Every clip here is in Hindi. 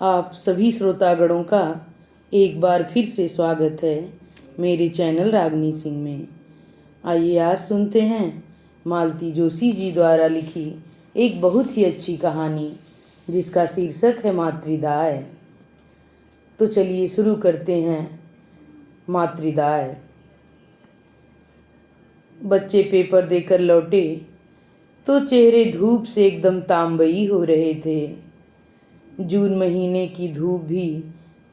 आप सभी श्रोतागणों का एक बार फिर से स्वागत है मेरे चैनल रागनी सिंह में। आइए आज सुनते हैं मालती जोशी जी द्वारा लिखी एक बहुत ही अच्छी कहानी जिसका शीर्षक है मातृदाय। तो चलिए शुरू करते हैं। मातृदाय। बच्चे पेपर देकर लौटे तो चेहरे धूप से एकदम तांबई हो रहे थे। जून महीने की धूप भी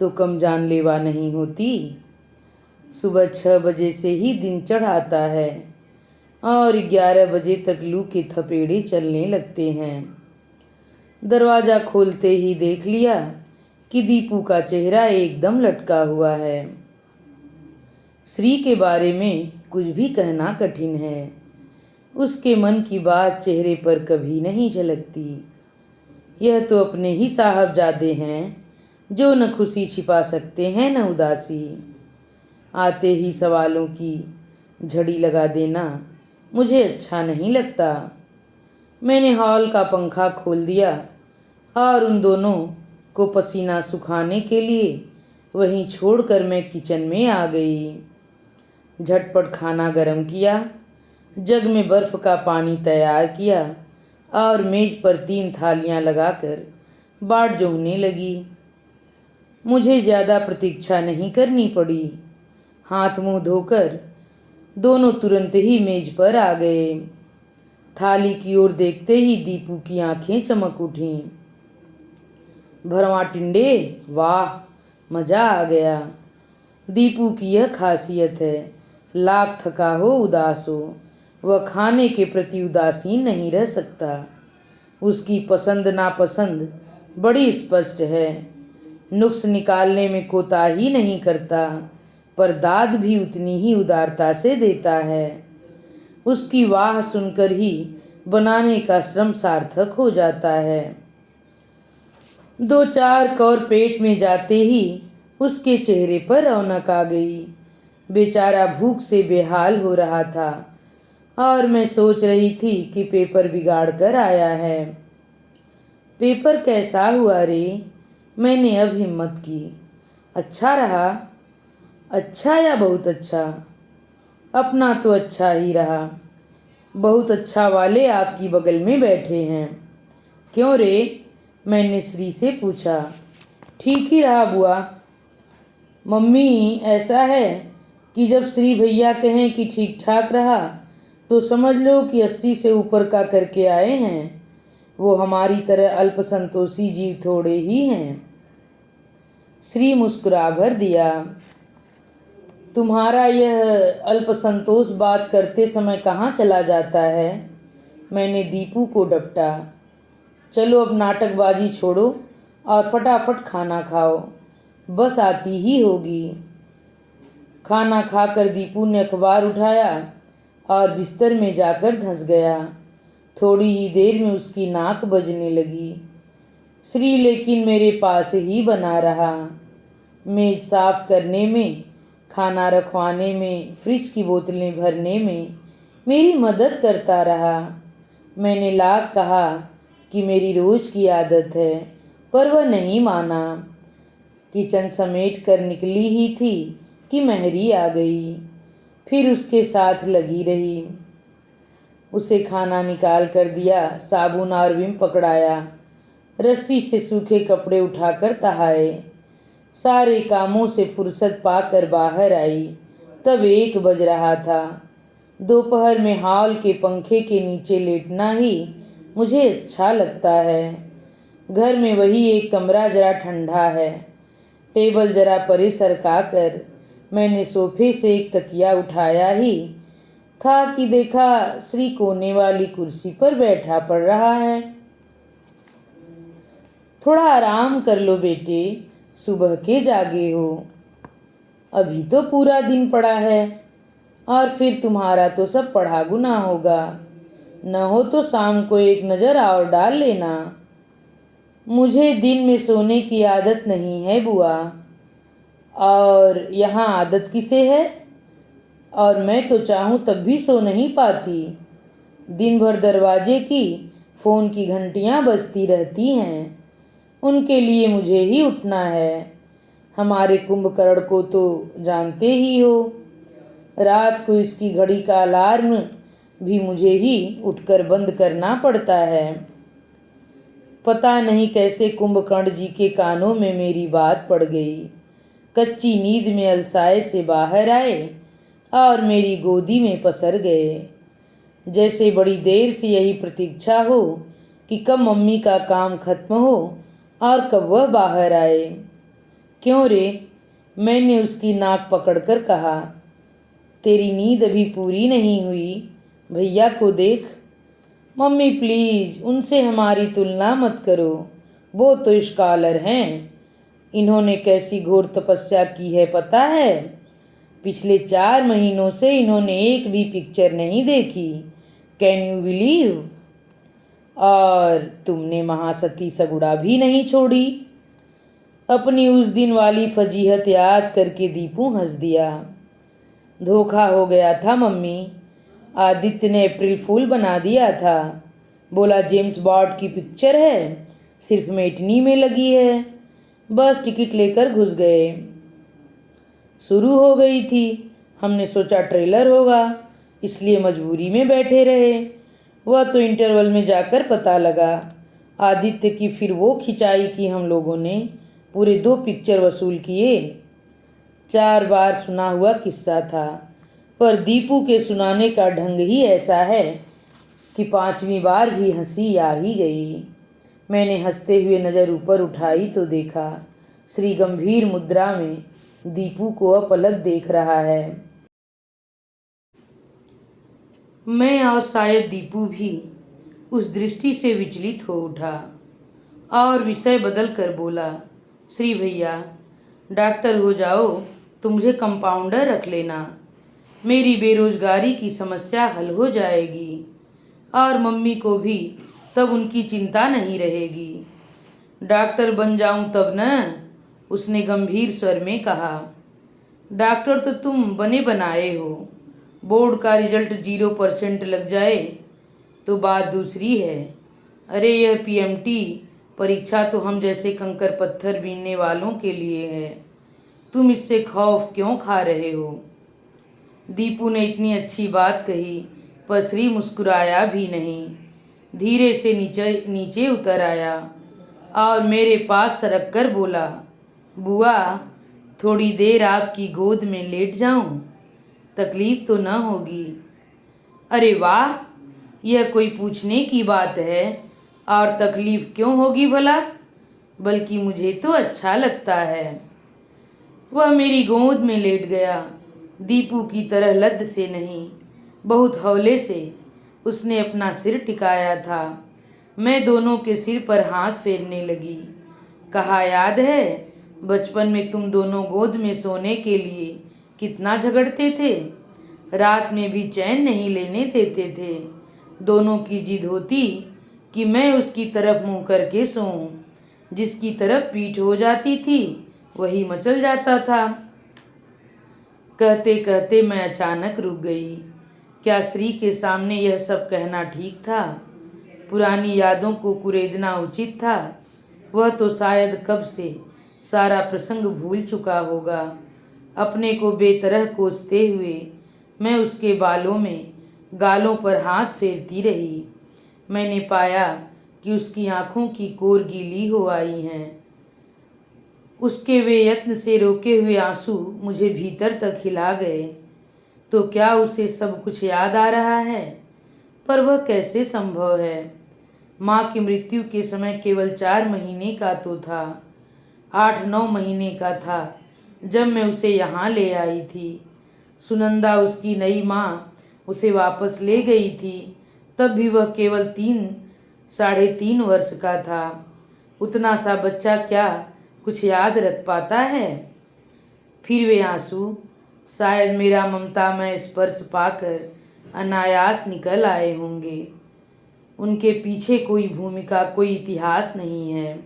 तो कम जानलेवा नहीं होती। सुबह 6 बजे से ही दिन चढ़ आता है और 11 बजे तक लू के थपेड़े चलने लगते हैं। दरवाज़ा खोलते ही देख लिया कि दीपू का चेहरा एकदम लटका हुआ है। श्री के बारे में कुछ भी कहना कठिन है। उसके मन की बात चेहरे पर कभी नहीं झलकती। यह तो अपने ही साहबजादे हैं जो न खुशी छिपा सकते हैं न उदासी। आते ही सवालों की झड़ी लगा देना मुझे अच्छा नहीं लगता। मैंने हॉल का पंखा खोल दिया और उन दोनों को पसीना सुखाने के लिए वहीं छोड़कर मैं किचन में आ गई। झटपट खाना गरम किया, जग में बर्फ़ का पानी तैयार किया और मेज़ पर 3 थालियां लगाकर बाट जोहने लगी। मुझे ज़्यादा प्रतीक्षा नहीं करनी पड़ी। हाथ मुंह धोकर दोनों तुरंत ही मेज पर आ गए। थाली की ओर देखते ही दीपू की आंखें चमक उठीं। भरवा टिंडे, वाह, मज़ा आ गया। दीपू की यह खासियत है, लाख थका हो उदास हो वह खाने के प्रति उदासीन नहीं रह सकता। उसकी पसंद नापसंद बड़ी स्पष्ट है। नुक्स निकालने में कोताही नहीं करता, पर दाद भी उतनी ही उदारता से देता है। उसकी वाह सुनकर ही बनाने का श्रम सार्थक हो जाता है। 2-4 कौर पेट में जाते ही उसके चेहरे पर रौनक आ गई। बेचारा भूख से बेहाल हो रहा था और मैं सोच रही थी कि पेपर बिगाड़ कर आया है। पेपर कैसा हुआ रे? मैंने अब हिम्मत की। अच्छा रहा? अच्छा या बहुत अच्छा? अपना तो अच्छा ही रहा। बहुत अच्छा वाले आपकी बगल में बैठे हैं। क्यों रे? मैंने श्री से पूछा। ठीक ही रहा बुआ। मम्मी, ऐसा है कि जब श्री भैया कहें कि ठीक ठाक रहा तो समझ लो कि 80 से ऊपर का करके आए हैं। वो हमारी तरह अल्पसंतोषी जीव थोड़े ही हैं। श्री मुस्कुरा भर दिया। तुम्हारा यह अल्पसंतोष बात करते समय कहाँ चला जाता है? मैंने दीपू को डपटा। चलो अब नाटकबाजी छोड़ो और फटाफट खाना खाओ, बस आती ही होगी। खाना खाकर दीपू ने अखबार उठाया और बिस्तर में जाकर धंस गया। थोड़ी ही देर में उसकी नाक बजने लगी। श्री लेकिन मेरे पास ही बना रहा। मेज साफ करने में, खाना रखवाने में, फ्रिज की बोतलें भरने में मेरी मदद करता रहा। मैंने लाख कहा कि मेरी रोज़ की आदत है, पर वह नहीं माना। किचन समेट कर निकली ही थी कि महरी आ गई, फिर उसके साथ लगी रही। उसे खाना निकाल कर दिया, साबुन और विम पकड़ाया, रस्सी से सूखे कपड़े उठाकर तहाए। सारे कामों से फुर्सत पाकर बाहर आई तब 1 बज रहा था। दोपहर में हॉल के पंखे के नीचे लेटना ही मुझे अच्छा लगता है। घर में वही एक कमरा जरा ठंडा है। टेबल जरा परे सरका कर मैंने सोफे से एक तकिया उठाया ही था कि देखा श्री कोने वाली कुर्सी पर बैठा पड़ रहा है। थोड़ा आराम कर लो बेटे, सुबह के जागे हो। अभी तो पूरा दिन पड़ा है और फिर तुम्हारा तो सब पढ़ा गुना होगा। न हो तो शाम को एक नज़र और डाल लेना। मुझे दिन में सोने की आदत नहीं है बुआ। और यहाँ आदत किसे है? और मैं तो चाहूँ तब भी सो नहीं पाती। दिन भर दरवाजे की, फ़ोन की घंटियाँ बजती रहती हैं। उनके लिए मुझे ही उठना है। हमारे कुंभकर्ण को तो जानते ही हो, रात को इसकी घड़ी का अलार्म भी मुझे ही उठकर बंद करना पड़ता है। पता नहीं कैसे कुंभकर्ण जी के कानों में मेरी बात पड़ गई। कच्ची नींद में अलसाए से बाहर आए और मेरी गोदी में पसर गए, जैसे बड़ी देर से यही प्रतीक्षा हो कि कब मम्मी का काम खत्म हो और कब वह बाहर आए। क्यों रे, मैंने उसकी नाक पकड़कर कहा, तेरी नींद अभी पूरी नहीं हुई, भैया को देख। मम्मी प्लीज़, उनसे हमारी तुलना मत करो, वो तो स्कॉलर हैं। इन्होंने कैसी घोर तपस्या की है पता है? पिछले 4 महीनों से इन्होंने एक भी पिक्चर नहीं देखी। Can you believe? और तुमने महासती सगुड़ा भी नहीं छोड़ी। अपनी उस दिन वाली फजीहत याद करके दीपू हंस दिया। धोखा हो गया था मम्मी, आदित्य ने अप्रैल फूल बना दिया था। बोला जेम्स बॉन्ड की पिक्चर है, सिर्फ मेटनी में लगी है। बस टिकट लेकर घुस गए। शुरू हो गई थी, हमने सोचा ट्रेलर होगा, इसलिए मजबूरी में बैठे रहे। वह तो इंटरवल में जाकर पता लगा। आदित्य की फिर वो खिंचाई की हम लोगों ने पूरे 2 पिक्चर वसूल किए। 4 बार सुना हुआ किस्सा था, पर दीपू के सुनाने का ढंग ही ऐसा है कि 5वीं बार भी हंसी आ ही गई। मैंने हंसते हुए नज़र ऊपर उठाई तो देखा श्री गंभीर मुद्रा में दीपू को अपलक देख रहा है। मैं और शायद दीपू भी उस दृष्टि से विचलित हो उठा और विषय बदल कर बोला, श्री भैया, डॉक्टर हो जाओ तो मुझे कंपाउंडर रख लेना। मेरी बेरोजगारी की समस्या हल हो जाएगी और मम्मी को भी तब उनकी चिंता नहीं रहेगी। डॉक्टर बन जाऊं तब न, उसने गंभीर स्वर में कहा। डॉक्टर तो तुम बने बनाए हो, बोर्ड का रिजल्ट 0% लग जाए तो बात दूसरी है। अरे यह पीएमटी परीक्षा तो हम जैसे कंकर पत्थर बीनने वालों के लिए है। तुम इससे खौफ क्यों खा रहे हो? दीपू ने इतनी अच्छी बात कही पर श्री मुस्कुराया भी नहीं। धीरे से नीचे उतर आया और मेरे पास सरक कर बोला, बुआ, थोड़ी देर आपकी गोद में लेट जाऊं? तकलीफ तो न होगी? अरे वाह, यह कोई पूछने की बात है? और तकलीफ क्यों होगी भला? बल्कि मुझे तो अच्छा लगता है। वह मेरी गोद में लेट गया। दीपू की तरह लद से नहीं, बहुत हौले से उसने अपना सिर टिकाया था। मैं दोनों के सिर पर हाथ फेरने लगी। कहा, याद है बचपन में तुम दोनों गोद में सोने के लिए कितना झगड़ते थे? रात में भी चैन नहीं लेने देते थे। दोनों की जिद होती कि मैं उसकी तरफ मुंह करके सोऊं। जिसकी तरफ पीठ हो जाती थी वही मचल जाता था। कहते कहते मैं अचानक रुक गई। क्या श्री के सामने यह सब कहना ठीक था? पुरानी यादों को कुरेदना उचित था? वह तो शायद कब से सारा प्रसंग भूल चुका होगा। अपने को बेतरह कोसते हुए मैं उसके गालों पर हाथ फेरती रही। मैंने पाया कि उसकी आंखों की कोर गीली हो आई हैं। उसके वे यत्न से रोके हुए आंसू मुझे भीतर तक हिला गए। तो क्या उसे सब कुछ याद आ रहा है? पर वह कैसे संभव है? माँ की मृत्यु के समय केवल 4 महीने का तो था। 8-9 महीने का था जब मैं उसे यहाँ ले आई थी। सुनंदा उसकी नई माँ उसे वापस ले गई थी, तब भी वह केवल 3-3.5 वर्ष का था। उतना सा बच्चा क्या कुछ याद रख पाता है? फिर वे आंसू शायद मेरा ममतामय स्पर्श पाकर अनायास निकल आए होंगे। उनके पीछे कोई भूमिका, कोई इतिहास नहीं है।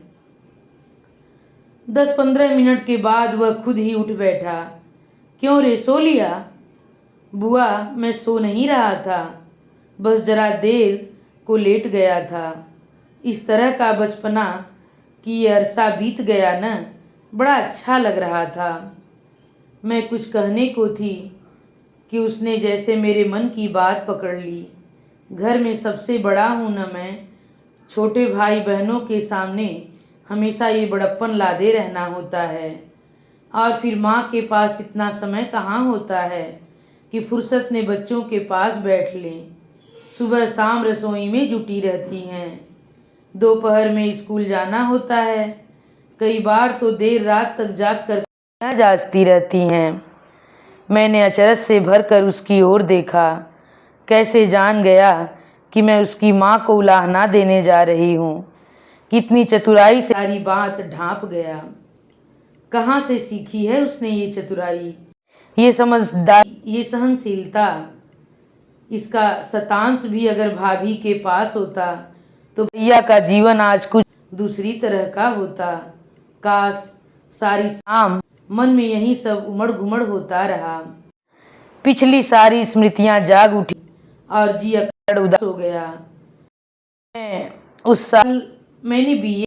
10-15 मिनट के बाद वह खुद ही उठ बैठा। क्यों रे, सो लिया? बुआ, मैं सो नहीं रहा था, बस जरा देर को लेट गया था। इस तरह का बचपना कि ये अरसा बीत गया न, बड़ा अच्छा लग रहा था। मैं कुछ कहने को थी कि उसने जैसे मेरे मन की बात पकड़ ली। घर में सबसे बड़ा हूँ न मैं, छोटे भाई बहनों के सामने हमेशा ये बड़प्पन लादे रहना होता है। और फिर माँ के पास इतना समय कहाँ होता है कि फुर्सत में बच्चों के पास बैठ लें। सुबह शाम रसोई में जुटी रहती हैं। दोपहर में स्कूल जाना होता है। कई बार तो देर रात तक जाग कर जागती रहती हैं। मैंने अचरज से भरकर उसकी ओर देखा। कैसे जान गया कि मैं उसकी माँ को उलाहना देने जा रही हूँ। कितनी चतुराई से सारी बात ढांप गया। कहाँ से सीखी है उसने ये चतुराई, ये समझदारी, ये सहनशीलता। इसका शतांश भी अगर भाभी के पास होता तो भैया का जीवन आज कुछ दूसरी तरह का होता। काश सारी शाम मन में यही सब उमड़ घुमड़ होता रहा। पिछली सारी स्मृतियां जाग उठी और जी अकड़ उदास हो गया। उस साल मैंने बीए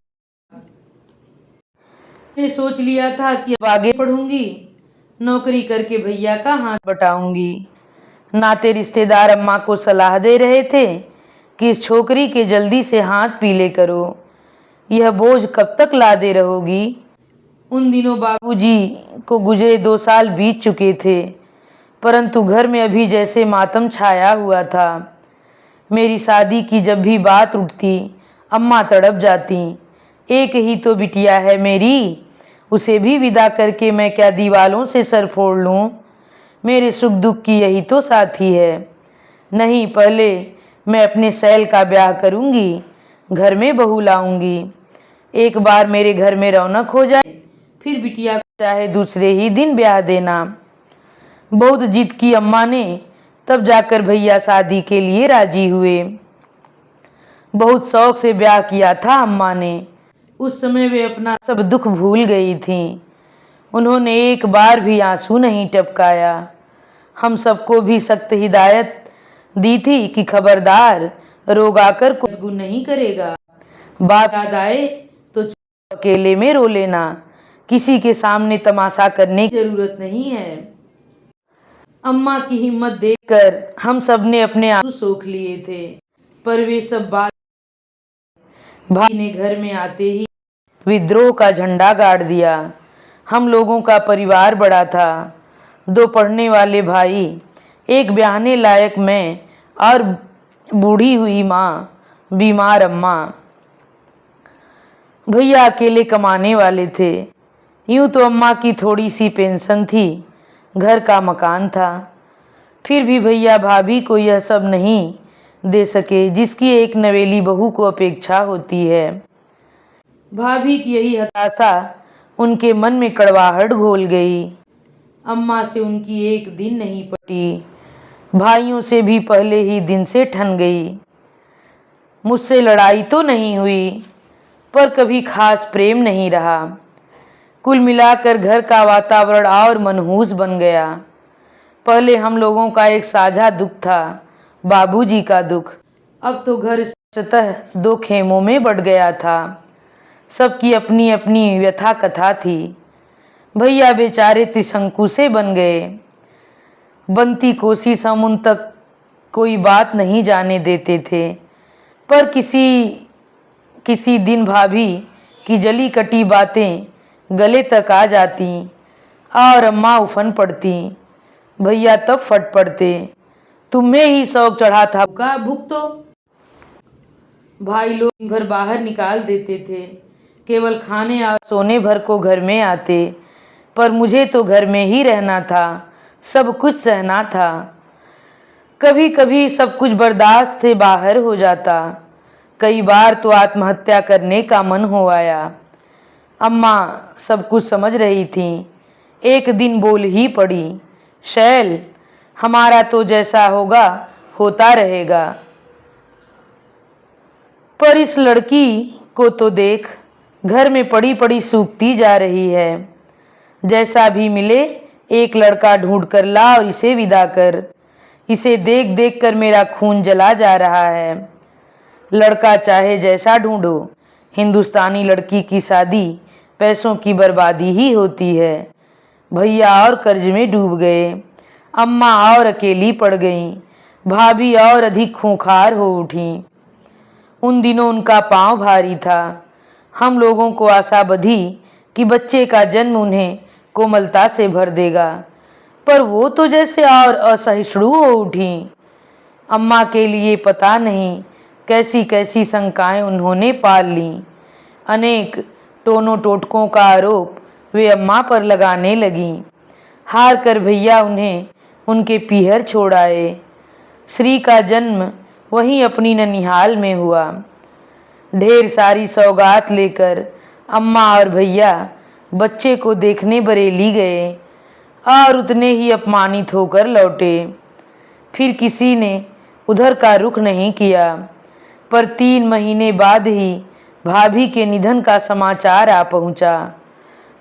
मैंने सोच लिया था कि अब आगे पढ़ूंगी, नौकरी करके भैया का हाथ बटाऊंगी। नाते रिश्तेदार अम्मा को सलाह दे रहे थे कि इस छोकरी के जल्दी से हाथ पीले करो, यह बोझ कब तक लादे रहोगी। उन दिनों बाबूजी को गुजरे 2 साल बीत चुके थे, परंतु घर में अभी जैसे मातम छाया हुआ था। मेरी शादी की जब भी बात उठती, अम्मा तड़प जाती। एक ही तो बिटिया है मेरी, उसे भी विदा करके मैं क्या दीवालों से सर फोड़ लूँ। मेरे सुख दुख की यही तो साथी है। नहीं, पहले मैं अपने सैल का ब्याह करूँगी, घर में बहू लाऊंगी। एक बार मेरे घर में रौनक हो जाए, फिर बिटिया को चाहे दूसरे ही दिन ब्याह देना। बहुत जिद की अम्मा ने, तब जाकर भैया शादी के लिए राजी हुए। बहुत शौक से ब्याह किया था अम्मा ने। उस समय वे अपना सब दुख भूल गई थीं। उन्होंने एक बार भी आंसू नहीं टपकाया। हम सबको भी सख्त हिदायत दी थी कि खबरदार, रोग आकर कोई गुण नहीं करेगा। बात याद आए तो अकेले में रो लेना, किसी के सामने तमाशा करने की जरूरत नहीं है। अम्मा की हिम्मत देखकर हम सब ने अपने आंसू सोख लिए थे। पर वे सब बात भाई ने घर में आते ही विद्रोह का झंडा गाड़ दिया। हम लोगों का परिवार बड़ा था, 2 पढ़ने वाले भाई, एक ब्याहने लायक मैं और बूढ़ी हुई माँ, बीमार अम्मा। भैया अकेले कमाने वाले थे। यूं तो अम्मा की थोड़ी सी पेंशन थी, घर का मकान था, फिर भी भैया भाभी को यह सब नहीं दे सके जिसकी एक नवेली बहू को अपेक्षा होती है। भाभी की यही हताशा उनके मन में कड़वाहट घोल गई। अम्मा से उनकी एक दिन नहीं पटी, भाइयों से भी पहले ही दिन से ठन गई। मुझसे लड़ाई तो नहीं हुई, पर कभी खास प्रेम नहीं रहा। कुल मिलाकर घर का वातावरण और मनहूस बन गया। पहले हम लोगों का एक साझा दुख था, बाबूजी का दुख। अब तो घर सतह 2 खेमों में बट गया था। सबकी अपनी अपनी व्यथा कथा थी। भैया बेचारे त्रिशंकु से बन गए। बनती कोशिश हम उन तक कोई बात नहीं जाने देते थे, पर किसी दिन भाभी की जली कटी बातें गले तक आ जाती और अम्मा उफन पड़ती। भैया तब फट पड़ते, तुम्हें ही शौक चढ़ा था का भुगतो। भाई लोग दिन भर बाहर निकाल देते थे, केवल खाने और सोने भर को घर में आते, पर मुझे तो घर में ही रहना था, सब कुछ सहना था। कभी कभी सब कुछ बर्दाश्त से बाहर हो जाता, कई बार तो आत्महत्या करने का मन हो आया। अम्मा सब कुछ समझ रही थीं। एक दिन बोल ही पड़ी, शैल, हमारा तो जैसा होगा होता रहेगा, पर इस लड़की को तो देख, घर में पड़ी पड़ी सूखती जा रही है। जैसा भी मिले एक लड़का ढूंढ कर ला और इसे विदा कर। इसे देख देख कर मेरा खून जला जा रहा है। लड़का चाहे जैसा ढूंढो, हिंदुस्तानी लड़की की शादी पैसों की बर्बादी ही होती है। भैया और कर्ज में डूब गए, अम्मा और अकेली पड़ गईं, भाभी और अधिक खूंखार हो उठी। उन दिनों उनका पांव भारी था। हम लोगों को आशा बंधी कि बच्चे का जन्म उन्हें कोमलता से भर देगा, पर वो तो जैसे और असहिष्णु हो उठी। अम्मा के लिए पता नहीं कैसी कैसी शंकाएं उन्होंने पाल लीं। अनेक टोनों टोटकों का आरोप वे अम्मा पर लगाने लगीं। हार कर भैया उन्हें उनके पीहर छोड़ आए। श्री का जन्म वहीं अपनी ननिहाल में हुआ। ढेर सारी सौगात लेकर अम्मा और भैया बच्चे को देखने बरेली गए और उतने ही अपमानित होकर लौटे। फिर किसी ने उधर का रुख नहीं किया, पर 3 महीने बाद ही भाभी के निधन का समाचार आ पहुंचा।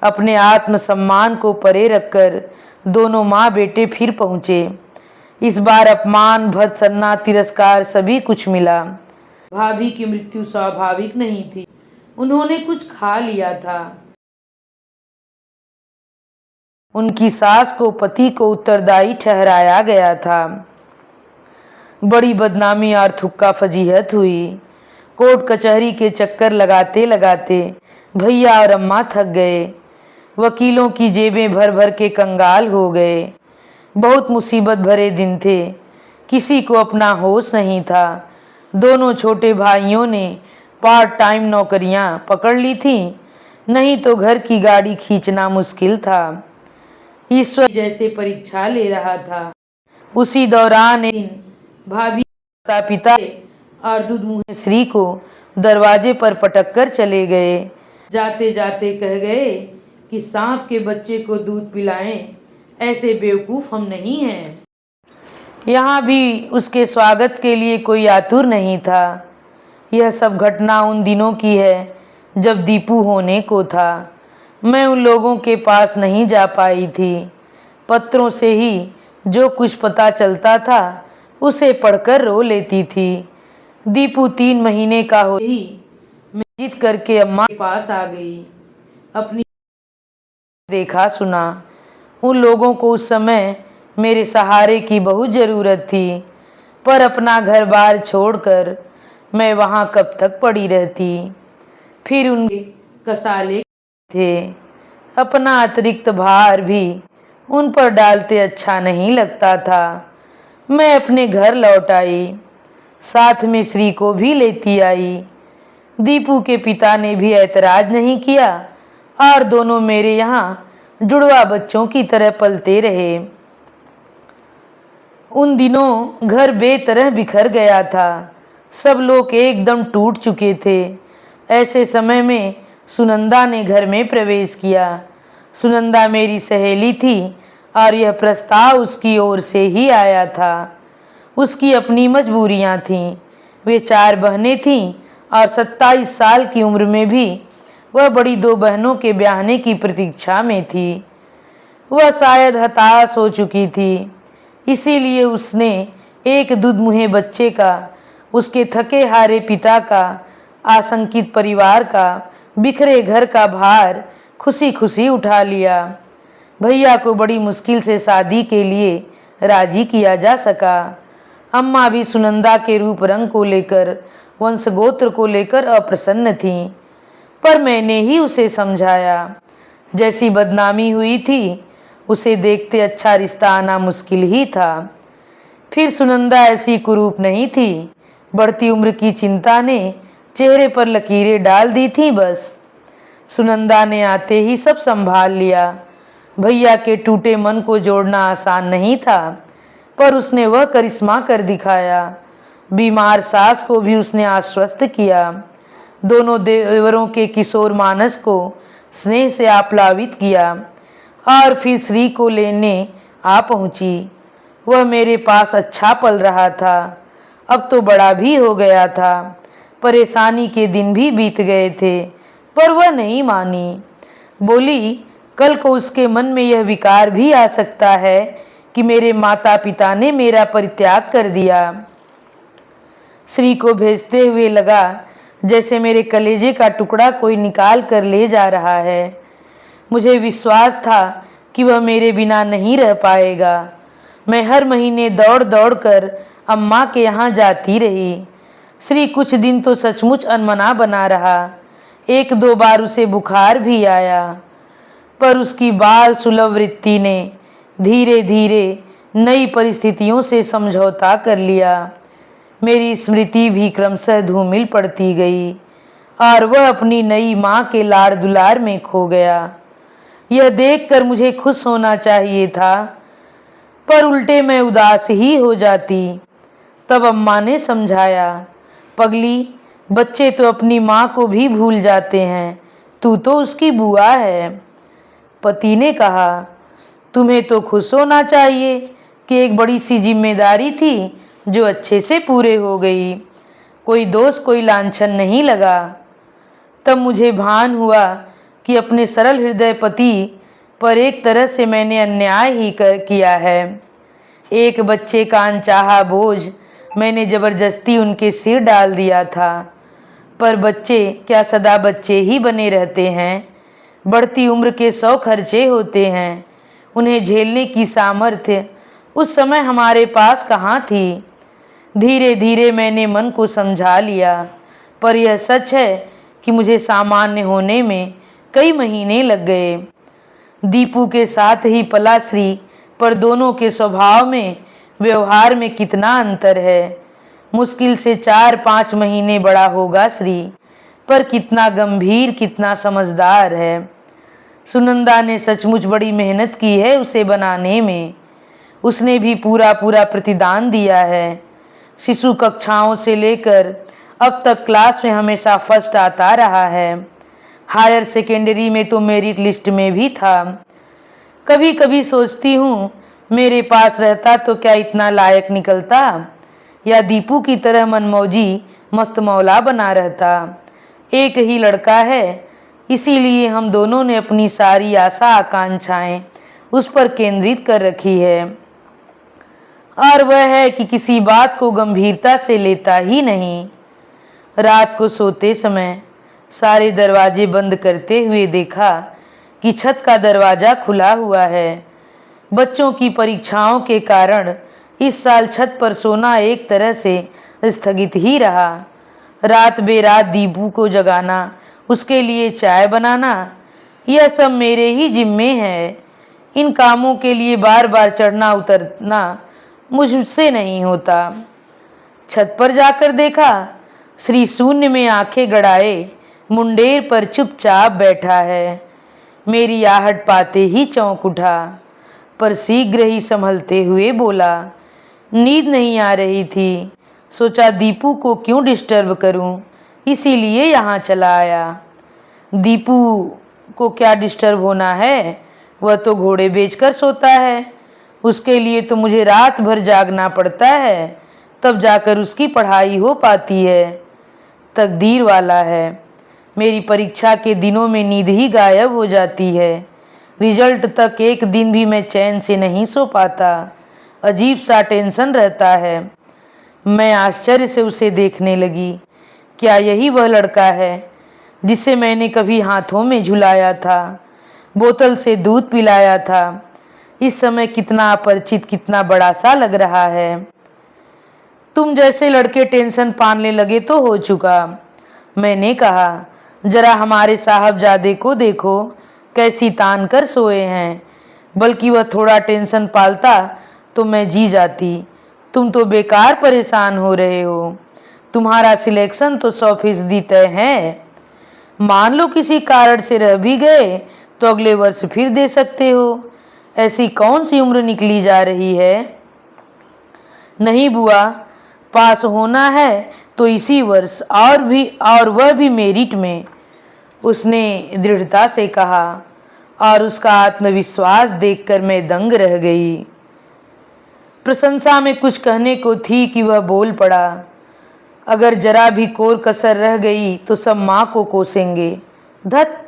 अपने आत्मसम्मान को परे रखकर दोनों माँ बेटे फिर पहुँचे। इस बार अपमान, भर्त्सना, तिरस्कार सभी कुछ मिला। भाभी की मृत्यु स्वाभाविक नहीं थी, उन्होंने कुछ खा लिया था। उनकी सास को पति को उत्तरदायी ठहराया गया था। बड़ी बदनामी और थुक्का फजीहत हुई। कोर्ट कचहरी के चक्कर लगाते लगाते भैया और अम्मा थक गए। वकीलों की जेबें भर भर के कंगाल हो गए। बहुत मुसीबत भरे दिन थे, किसी को अपना होश नहीं था। दोनों छोटे भाइयों ने पार्ट टाइम नौकरियां पकड़ ली थीं, नहीं तो घर की गाड़ी खींचना मुश्किल था। ईश्वर जैसे परीक्षा ले रहा था। उसी दौरान एक दिन भाभी माता पिता और दूध मुँहे श्री को दरवाजे पर पटक कर चले गए। जाते जाते कह गए कि सांप के बच्चे को दूध पिलाएं, ऐसे बेवकूफ़ हम नहीं हैं। यहाँ भी उसके स्वागत के लिए कोई आतुर नहीं था। यह सब घटना उन दिनों की है जब दीपू होने को था। मैं उन लोगों के पास नहीं जा पाई थी। पत्रों से ही जो कुछ पता चलता था उसे पढ़कर रो लेती थी। दीपू 3 महीने का हो ही मैं जिद करके अम्मा के पास आ गई। अपनी देखा सुना। उन लोगों को उस समय मेरे सहारे की बहुत ज़रूरत थी, पर अपना घर बार छोड़कर मैं वहाँ कब तक पड़ी रहती। फिर उनके कसाले थे, अपना अतिरिक्त भार भी उन पर डालते अच्छा नहीं लगता था। मैं अपने घर लौट आई, साथ में श्री को भी लेती आई। दीपू के पिता ने भी ऐतराज नहीं किया और दोनों मेरे यहाँ जुड़वा बच्चों की तरह पलते रहे। उन दिनों घर बेतरह बिखर गया था। सब लोग एकदम टूट चुके थे। ऐसे समय में सुनंदा ने घर में प्रवेश किया। सुनंदा मेरी सहेली थी और यह प्रस्ताव उसकी ओर से ही आया था। उसकी अपनी मजबूरियां थीं। वे 4 बहनें थीं और 27 साल की उम्र में भी वह बड़ी 2 बहनों के ब्याहने की प्रतीक्षा में थी। वह शायद हताश हो चुकी थी, इसीलिए उसने एक दुधमुहे बच्चे का, उसके थके हारे पिता का, आशंकित परिवार का, बिखरे घर का भार खुशी खुशी उठा लिया। भैया को बड़ी मुश्किल से शादी के लिए राजी किया जा सका। अम्मा भी सुनंदा के रूप रंग को लेकर, वंश गोत्र को लेकर अप्रसन्न थीं, पर मैंने ही उसे समझाया। जैसी बदनामी हुई थी, उसे देखते अच्छा रिश्ता आना मुश्किल ही था। फिर सुनंदा ऐसी कुरूप नहीं थी। बढ़ती उम्र की चिंता ने चेहरे पर लकीरें डाल दी थी। बस सुनंदा ने आते ही सब संभाल लिया। भैया के टूटे मन को जोड़ना आसान नहीं था, पर उसने वह करिश्मा कर दिखाया। बीमार सास को भी उसने आश्वस्त किया। दोनों देवरों के किशोर मानस को स्नेह से आप्लावित किया और फिर श्री को लेने आ पहुंची। वह मेरे पास अच्छा पल रहा था, अब तो बड़ा भी हो गया था। परेशानी के दिन भी बीत गए थे, पर वह नहीं मानी। बोली, कल को उसके मन में यह विकार भी आ सकता है कि मेरे माता पिता ने मेरा परित्याग कर दिया। श्री को भेजते हुए लगा जैसे मेरे कलेजे का टुकड़ा कोई निकाल कर ले जा रहा है। मुझे विश्वास था कि वह मेरे बिना नहीं रह पाएगा। मैं हर महीने दौड़ दौड़ कर अम्मा के यहाँ जाती रही। श्री कुछ दिन तो सचमुच अनमना बना रहा। एक दो बार उसे बुखार भी आया, पर उसकी बाल सुलभ वृत्ति ने धीरे धीरे नई परिस्थितियों से समझौता कर लिया। मेरी स्मृति भी क्रमशः धूमिल पड़ती गई और वह अपनी नई माँ के लाड़ दुलार में खो गया। यह देखकर मुझे खुश होना चाहिए था, पर उल्टे मैं उदास ही हो जाती। तब अम्मा ने समझाया, पगली, बच्चे तो अपनी माँ को भी भूल जाते हैं, तू तो उसकी बुआ है। पति ने कहा, तुम्हें तो खुश होना चाहिए कि एक बड़ी सी जिम्मेदारी थी जो अच्छे से पूरे हो गई। कोई दोष कोई लांछन नहीं लगा। तब मुझे भान हुआ कि अपने सरल हृदय पति पर एक तरह से मैंने अन्याय ही किया है। एक बच्चे का अनचाहा बोझ मैंने जबरदस्ती उनके सिर डाल दिया था। पर बच्चे क्या सदा बच्चे ही बने रहते हैं? बढ़ती उम्र के 100 खर्चे होते हैं। उन्हें झेलने की सामर्थ्य उस समय हमारे पास कहाँ थी? धीरे धीरे मैंने मन को समझा लिया, पर यह सच है कि मुझे सामान्य होने में कई महीने लग गए। दीपू के साथ ही पला श्री, पर दोनों के स्वभाव में, व्यवहार में कितना अंतर है। मुश्किल से 4-5 महीने बड़ा होगा श्री, पर कितना गंभीर, कितना समझदार है। सुनंदा ने सचमुच बड़ी मेहनत की है उसे बनाने में। उसने भी पूरा पूरा प्रतिदान दिया है। शिशु कक्षाओं से लेकर अब तक क्लास में हमेशा फर्स्ट आता रहा है। हायर सेकेंडरी में तो मेरिट लिस्ट में भी था। कभी कभी सोचती हूँ, मेरे पास रहता तो क्या इतना लायक निकलता, या दीपू की तरह मनमौजी मस्त मौला बना रहता। एक ही लड़का है, इसीलिए हम दोनों ने अपनी सारी आशा आकांक्षाएं उस पर केंद्रित कर रखी है, और वह है कि किसी बात को गंभीरता से लेता ही नहीं। रात को सोते समय सारे दरवाजे बंद करते हुए देखा कि छत का दरवाज़ा खुला हुआ है। बच्चों की परीक्षाओं के कारण इस साल छत पर सोना एक तरह से स्थगित ही रहा। रात बेरात दीपू को जगाना, उसके लिए चाय बनाना, यह सब मेरे ही जिम्मे है। इन कामों के लिए बार बार चढ़ना उतरना मुझसे नहीं होता। छत पर जाकर देखा, श्री शून्य में आंखें गड़ाए मुंडेर पर चुपचाप बैठा है। मेरी आहट पाते ही चौंक उठा, पर शीघ्र ही संभलते हुए बोला, नींद नहीं आ रही थी, सोचा दीपू को क्यों डिस्टर्ब करूं, इसीलिए यहाँ चला आया। दीपू को क्या डिस्टर्ब होना है, वह तो घोड़े बेचकर सोता है। उसके लिए तो मुझे रात भर जागना पड़ता है, तब जाकर उसकी पढ़ाई हो पाती है। तकदीर वाला है, मेरी परीक्षा के दिनों में नींद ही गायब हो जाती है। रिजल्ट तक एक दिन भी मैं चैन से नहीं सो पाता। अजीब सा टेंशन रहता है। मैं आश्चर्य से उसे देखने लगी। क्या यही वह लड़का है जिसे मैंने कभी हाथों में झुलाया था, बोतल से दूध पिलाया था? इस समय कितना अपरिचित, कितना बड़ा सा लग रहा है। तुम जैसे लड़के टेंशन पालने लगे तो हो चुका। मैंने कहा, जरा हमारे साहबजादे को देखो, कैसी तान कर सोए हैं। बल्कि वह थोड़ा टेंशन पालता तो मैं जी जाती। तुम तो बेकार परेशान हो रहे हो। तुम्हारा सिलेक्शन तो 100% तय है। मान लो किसी कारण से रह भी गए तो अगले वर्ष फिर दे सकते हो। ऐसी कौन सी उम्र निकली जा रही है? नहीं बुआ, पास होना है तो इसी वर्ष, और वह भी मेरिट में, उसने दृढ़ता से कहा। और उसका आत्मविश्वास देखकर मैं दंग रह गई। प्रशंसा में कुछ कहने को थी कि वह बोल पड़ा, अगर जरा भी कोर कसर रह गई तो सब माँ को कोसेंगे। धत,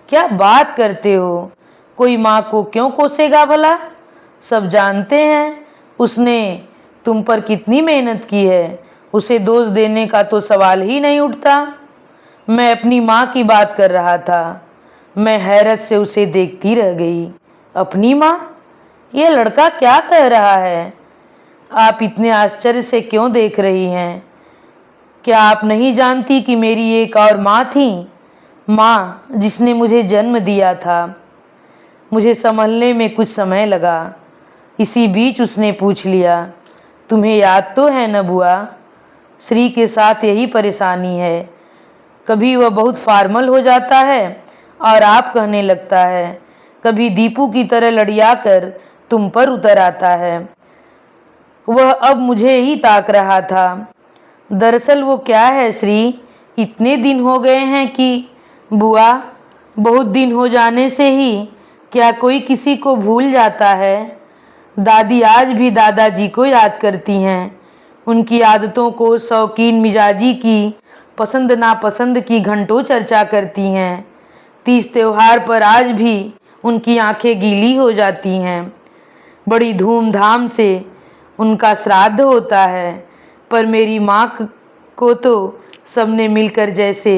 क्या बात करते हो? कोई माँ को क्यों कोसेगा भला? सब जानते हैं उसने तुम पर कितनी मेहनत की है। उसे दोष देने का तो सवाल ही नहीं उठता। मैं अपनी माँ की बात कर रहा था। मैं हैरत से उसे देखती रह गई। अपनी माँ? यह लड़का क्या कह रहा है? आप इतने आश्चर्य से क्यों देख रही हैं? क्या आप नहीं जानती कि मेरी एक और माँ थी? माँ जिसने मुझे जन्म दिया था। मुझे संभलने में कुछ समय लगा। इसी बीच उसने पूछ लिया, तुम्हें याद तो है न बुआ? श्री के साथ यही परेशानी है। कभी वह बहुत फॉर्मल हो जाता है और आप कहने लगता है, कभी दीपू की तरह लड़िया कर तुम पर उतर आता है। वह अब मुझे ही ताक रहा था। दरअसल वो क्या है श्री, इतने दिन हो गए हैं कि बुआ, बहुत दिन हो जाने से ही क्या कोई किसी को भूल जाता है? दादी आज भी दादाजी को याद करती हैं। उनकी आदतों को, शौकीन मिजाजी की, पसंद नापसंद की घंटों चर्चा करती हैं। तीज त्योहार पर आज भी उनकी आंखें गीली हो जाती हैं। बड़ी धूमधाम से उनका श्राद्ध होता है, पर मेरी माँ को तो सबने मिलकर जैसे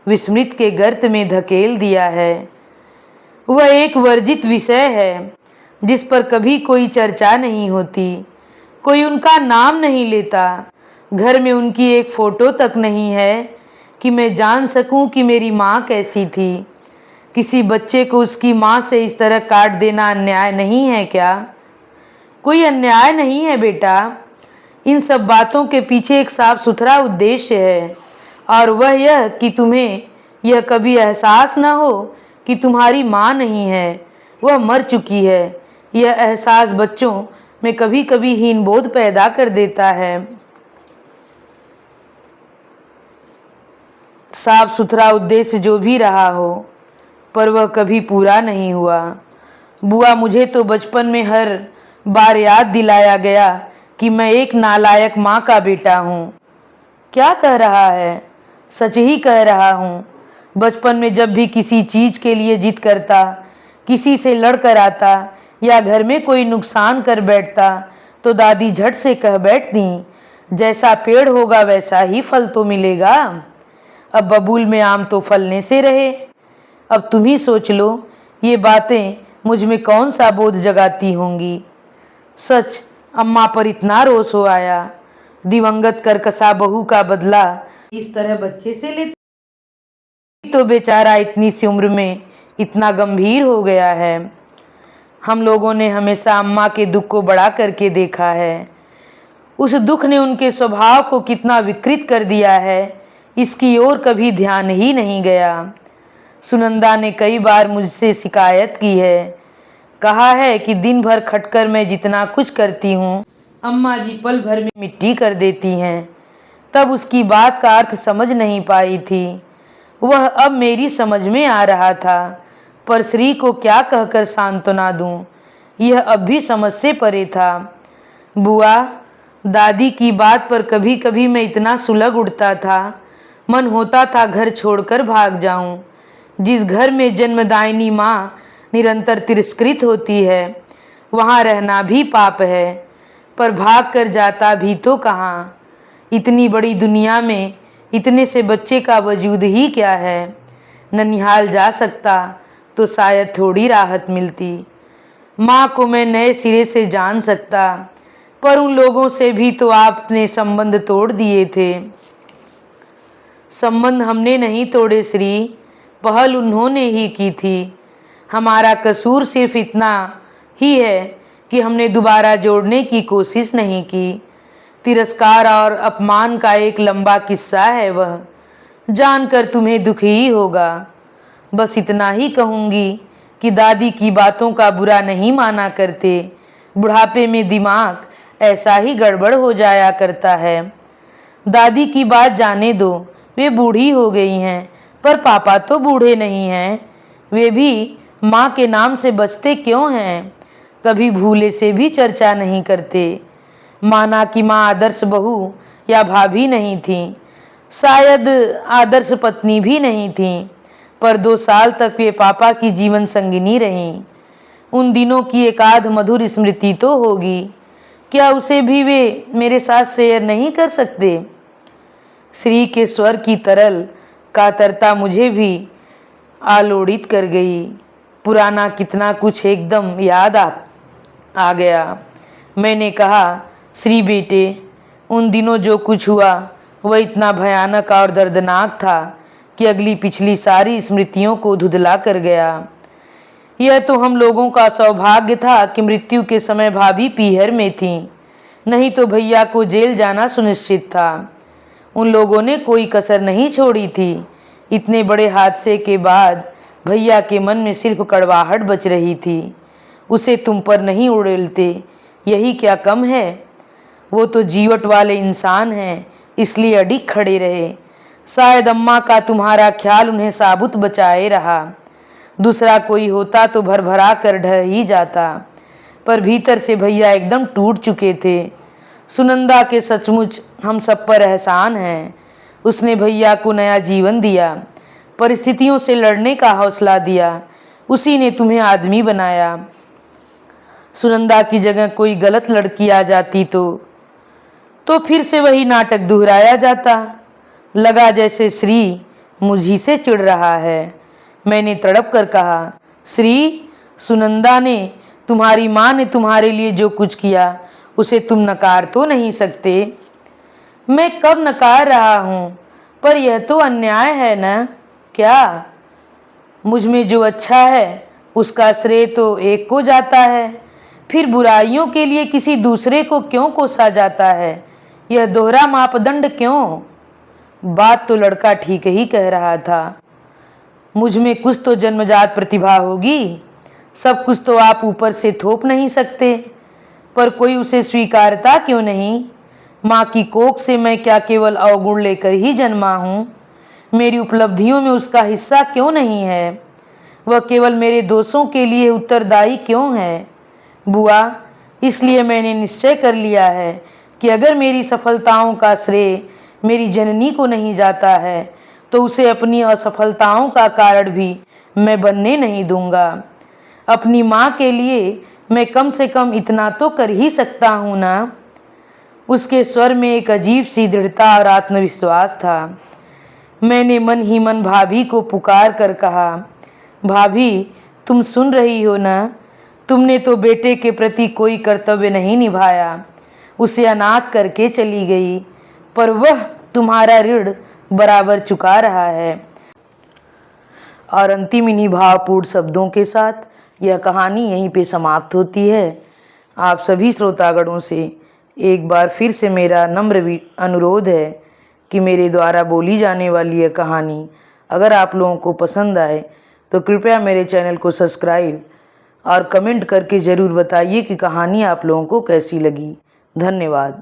विस्मृत के गर्त में धकेल दिया है। वह एक वर्जित विषय है जिस पर कभी कोई चर्चा नहीं होती। कोई उनका नाम नहीं लेता। घर में उनकी एक फोटो तक नहीं है कि मैं जान सकूं कि मेरी माँ कैसी थी। किसी बच्चे को उसकी माँ से इस तरह काट देना अन्याय नहीं है क्या? कोई अन्याय नहीं है बेटा। इन सब बातों के पीछे एक साफ सुथरा उद्देश्य है, और वह यह कि तुम्हें यह कभी एहसास न हो कि तुम्हारी माँ नहीं है, वह मर चुकी है। यह एहसास बच्चों में कभी कभी हीनबोध पैदा कर देता है। साफ सुथरा उद्देश्य जो भी रहा हो, पर वह कभी पूरा नहीं हुआ। बुआ, मुझे तो बचपन में हर बार याद दिलाया गया कि मैं एक नालायक माँ का बेटा हूँ। क्या कह रहा है? सच ही कह रहा हूँ। बचपन में जब भी किसी चीज के लिए जिद करता, किसी से लड़ कर आता या घर में कोई नुकसान कर बैठता, तो दादी झट से कह बैठती, जैसा पेड़ होगा वैसा ही फल तो मिलेगा। अब बबूल में आम तो फलने से रहे। अब तुम ही सोच लो, ये बातें मुझ में कौन सा बोध जगाती होंगी। सच, अम्मा पर इतना रोष हो आया। दिवंगत करकसा बहू का बदला इस तरह बच्चे से लेती तो बेचारा इतनी सी उम्र में इतना गंभीर हो गया है। हम लोगों ने हमेशा अम्मा के दुख को बड़ा करके देखा है। उस दुख ने उनके स्वभाव को कितना विकृत कर दिया है, इसकी ओर कभी ध्यान ही नहीं गया। सुनंदा ने कई बार मुझसे शिकायत की है। कहा है कि दिन भर खटकर मैं जितना कुछ करती हूँ, अम्मा जी पल भर में मिट्टी कर देती हैं। तब उसकी बात का अर्थ समझ नहीं पाई थी। वह अब मेरी समझ में आ रहा था, पर श्री को क्या कहकर सांत्वना दूं, यह अब भी समझ से परे था। बुआ, दादी की बात पर कभी कभी मैं इतना सुलग उठता था, मन होता था घर छोड़कर भाग जाऊं। जिस घर में जन्मदायिनी माँ निरंतर तिरस्कृत होती है, वहाँ रहना भी पाप है। पर भाग कर जाता भी तो कहाँ। इतनी बड़ी दुनिया में इतने से बच्चे का वजूद ही क्या है। ननिहाल जा सकता तो शायद थोड़ी राहत मिलती। माँ को मैं नए सिरे से जान सकता, पर उन लोगों से भी तो आपने संबंध तोड़ दिए थे। संबंध हमने नहीं तोड़े श्री, पहल उन्होंने ही की थी। हमारा कसूर सिर्फ इतना ही है कि हमने दोबारा जोड़ने की कोशिश नहीं की। तिरस्कार और अपमान का एक लंबा किस्सा है वह, जानकर तुम्हें दुख ही होगा। बस इतना ही कहूँगी कि दादी की बातों का बुरा नहीं माना करते। बुढ़ापे में दिमाग ऐसा ही गड़बड़ हो जाया करता है। दादी की बात जाने दो, वे बूढ़ी हो गई हैं, पर पापा तो बूढ़े नहीं हैं। वे भी माँ के नाम से बचते क्यों हैं? कभी भूले से भी चर्चा नहीं करते। माना कि माँ आदर्श बहू या भाभी नहीं थी, शायद आदर्श पत्नी भी नहीं थी, पर 2 साल तक वे पापा की जीवन संगिनी रहीं। उन दिनों की एकाध मधुर स्मृति तो होगी, क्या उसे भी वे मेरे साथ शेयर नहीं कर सकते? श्री के स्वर की तरल कातरता मुझे भी आलोड़ित कर गई। पुराना कितना कुछ एकदम याद आ गया। मैंने कहा, श्री बेटे, उन दिनों जो कुछ हुआ वह इतना भयानक और दर्दनाक था कि अगली पिछली सारी स्मृतियों को धुंधला कर गया। यह तो हम लोगों का सौभाग्य था कि मृत्यु के समय भाभी पीहर में थीं, नहीं तो भैया को जेल जाना सुनिश्चित था। उन लोगों ने कोई कसर नहीं छोड़ी थी। इतने बड़े हादसे के बाद भैया के मन में सिर्फ कड़वाहट बच रही थी। उसे तुम पर नहीं उड़ेलते, यही क्या कम है। वो तो जीवट वाले इंसान हैं, इसलिए अडिग खड़े रहे। शायद अम्मा का तुम्हारा ख्याल उन्हें साबुत बचाए रहा। दूसरा कोई होता तो भरभरा कर ढह ही जाता, पर भीतर से भैया एकदम टूट चुके थे। सुनंदा के सचमुच हम सब पर एहसान है। उसने भैया को नया जीवन दिया, परिस्थितियों से लड़ने का हौसला दिया। उसी ने तुम्हें आदमी बनाया। सुनंदा की जगह कोई गलत लड़की आ जाती तो फिर से वही नाटक दोहराया जाता। लगा जैसे श्री मुझी से चिढ़ रहा है। मैंने तड़प कर कहा, श्री, सुनंदा ने, तुम्हारी माँ ने तुम्हारे लिए जो कुछ किया उसे तुम नकार तो नहीं सकते। मैं कब नकार रहा हूँ, पर यह तो अन्याय है न। क्या? मुझ में जो अच्छा है उसका श्रेय तो एक को जाता है, फिर बुराइयों के लिए किसी दूसरे को क्यों कोसा जाता है? यह दोहरा मापदंड क्यों? बात तो लड़का ठीक ही कह रहा था। मुझ में कुछ तो जन्मजात प्रतिभा होगी, सब कुछ तो आप ऊपर से थोप नहीं सकते, पर कोई उसे स्वीकारता क्यों नहीं? माँ की कोख से मैं क्या केवल अवगुण लेकर ही जन्मा हूँ? मेरी उपलब्धियों में उसका हिस्सा क्यों नहीं है? वह केवल मेरे दोषों के लिए उत्तरदायी क्यों है? बुआ, इसलिए मैंने निश्चय कर लिया है कि अगर मेरी सफलताओं का श्रेय मेरी जननी को नहीं जाता है तो उसे अपनी असफलताओं का कारण भी मैं बनने नहीं दूंगा। अपनी माँ के लिए मैं कम से कम इतना तो कर ही सकता हूँ ना। उसके स्वर में एक अजीब सी दृढ़ता और आत्मविश्वास था। मैंने मन ही मन भाभी को पुकार कर कहा, भाभी, तुम सुन रही हो ना? तुमने तो बेटे के प्रति कोई कर्तव्य नहीं निभाया, उसे अनाथ करके चली गई, पर वह तुम्हारा ऋण बराबर चुका रहा है। और अंतिम इन्हीं भावपूर्ण शब्दों के साथ यह कहानी यहीं पे समाप्त होती है। आप सभी श्रोतागणों से एक बार फिर से मेरा नम्र अनुरोध है कि मेरे द्वारा बोली जाने वाली यह कहानी अगर आप लोगों को पसंद आए तो कृपया मेरे चैनल को सब्सक्राइब और कमेंट करके ज़रूर बताइए कि कहानी आप लोगों को कैसी लगी। धन्यवाद।